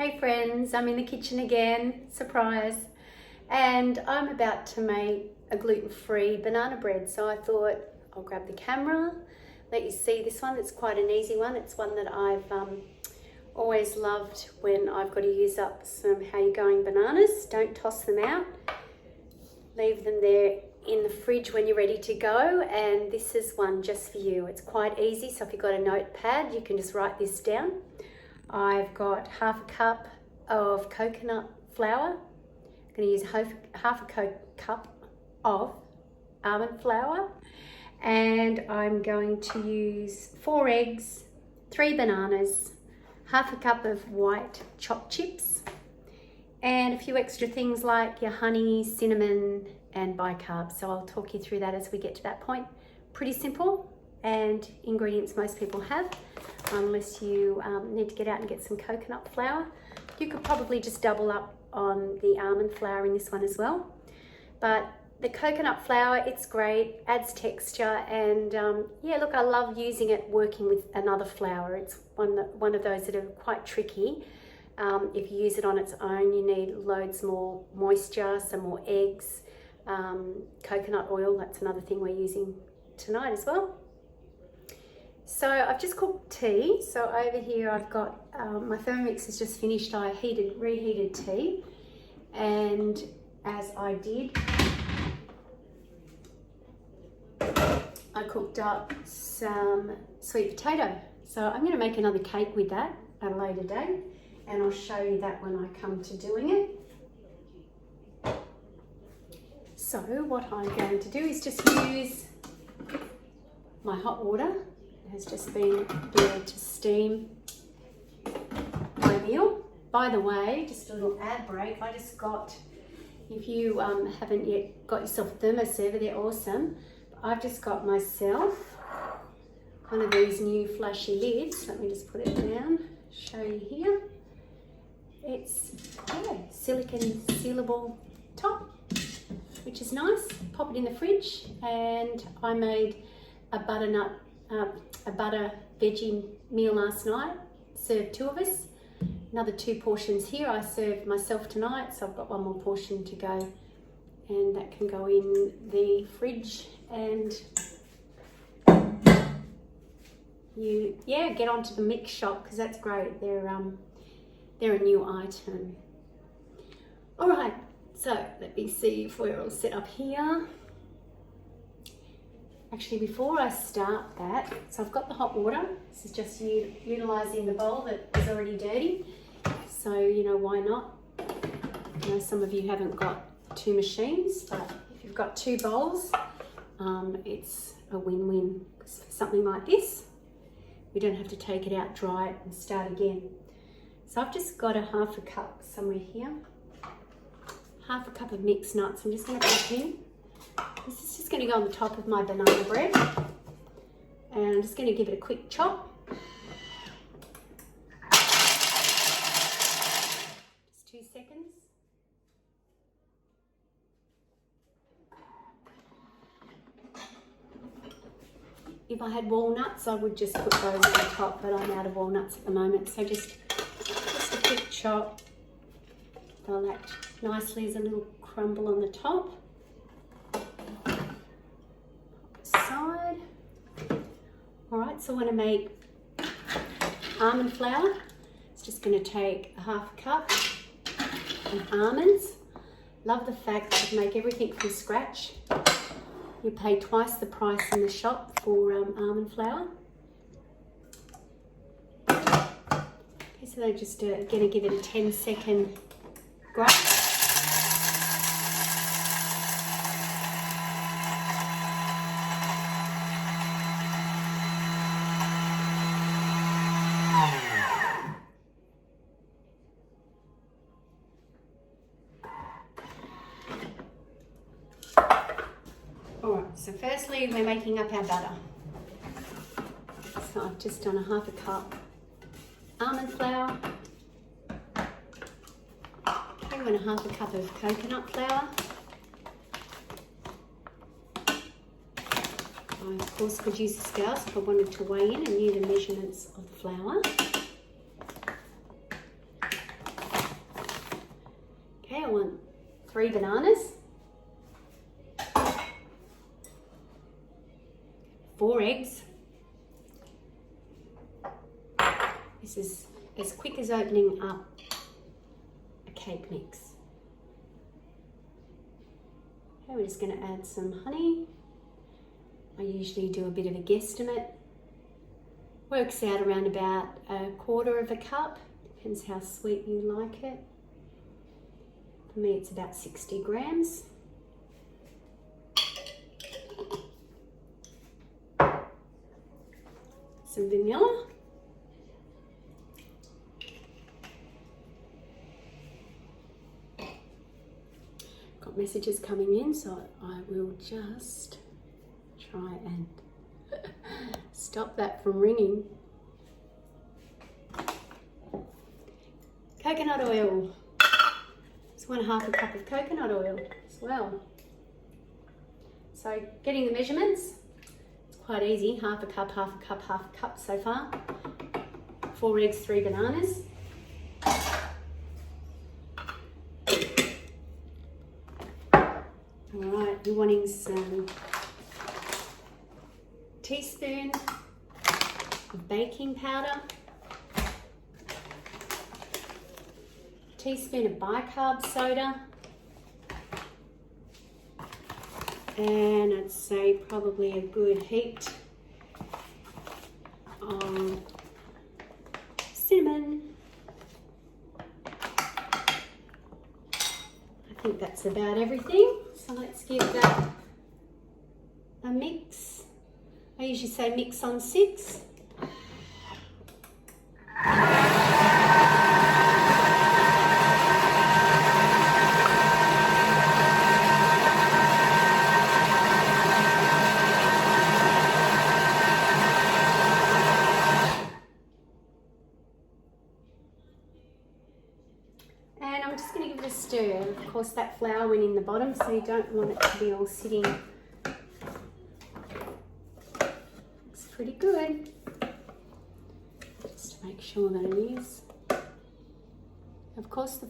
Hey friends, I'm in the kitchen again, surprise. And I'm about to make a gluten-free banana bread. So I thought I'll grab the camera, let you see this one. It's quite an easy one. It's one that I've always loved when I've got to use up some how you going bananas. Don't toss them out. Leave them there in the fridge when you're ready to go. And this is one just for you. It's quite easy. So if you've got a notepad, you can just write this down. I've got half a cup of coconut flour. I'm going to use half a cup of almond flour, and I'm going to use 4 eggs, 3 bananas, half a cup of white Choc chips, and a few extra things like your honey, cinnamon, and bicarb. So I'll talk you through that as we get to that point. Pretty simple, and ingredients most people have, unless you need to get out and get some coconut flour. You could probably just double up on the almond flour in this one as well. But the coconut flour, it's great, adds texture, and yeah, look, I love using it working with another flour. It's one of those that are quite tricky. If you use it on its own, you need loads more moisture, some more eggs, coconut oil, that's another thing we're using tonight as well. So I've just cooked tea. So over here I've got, my Thermomix has just finished. I reheated tea, and as I did, I cooked up some sweet potato. So I'm going to make another cake with that at a later date, and I'll show you that when I come to doing it. So what I'm going to do is just use my hot water. Has just been there to steam my meal. By the way, just a little ad break, I just got, if you haven't yet got yourself a thermoserver, they're awesome. I've just got myself one of these new flashy lids. Let me just put it down, show you here. It's silicone sealable top, which is nice. Pop it in the fridge, and I made a butter veggie meal last night, served 2 of us, another 2 portions here. I served myself tonight, so I've got 1 more portion to go, and that can go in the fridge. And you get onto the mix shop, because that's great. They're a new item. All right, so let me see if we're all set up here. Actually, before I start that, so I've got the hot water. This is just utilising the bowl that is already dirty. So, you know, why not? I know some of you haven't got 2 machines, but if you've got 2 bowls, it's a win-win. For something like this, we don't have to take it out, dry it, and start again. So I've just got a half a cup somewhere here. Half a cup of mixed nuts. I'm just going to pop in. This is just going to go on the top of my banana bread, and I'm just going to give it a quick chop. Just 2 seconds. If I had walnuts, I would just put those on top, but I'm out of walnuts at the moment, so just a quick chop. They'll act nicely as a little crumble on the top. All right, so I want to make almond flour. It's just going to take a half a cup of almonds. Love the fact that you make everything from scratch. You pay twice the price in the shop for almond flour. Okay, so they're just going to give it a 10-second grind. Alright, so firstly we're making up our butter. So I've just done a half a cup almond flour. Okay, and a half a cup of coconut flour. I of course could use the scales if I wanted to weigh in and knew the measurements of the flour. I want 3 bananas, 4 eggs. This is as quick as opening up a cake mix. Okay, we're just going to add some honey. I usually do a bit of a guesstimate. Works out around about 1/4 cup. Depends how sweet you like it. For me, it's about 60 grams. Some vanilla. Got messages coming in, so I will just try and stop that from ringing. Coconut oil. It's 1/2 cup of coconut oil as well. So getting the measurements, it's quite easy. 1/2 cup, 1/2 cup, 1/2 cup so far. 4 eggs, 3 bananas. All right, you're wanting some teaspoon of baking powder, teaspoon of bicarb soda, and I'd say probably a good heap of cinnamon. I think that's about everything. So let's give that a mix. I usually say mix on 6. And I'm just going to give it a stir. Of course, that flour went in the bottom, so you don't want it to be all sitting. Looks pretty good. Just to make sure that it is. Of course, the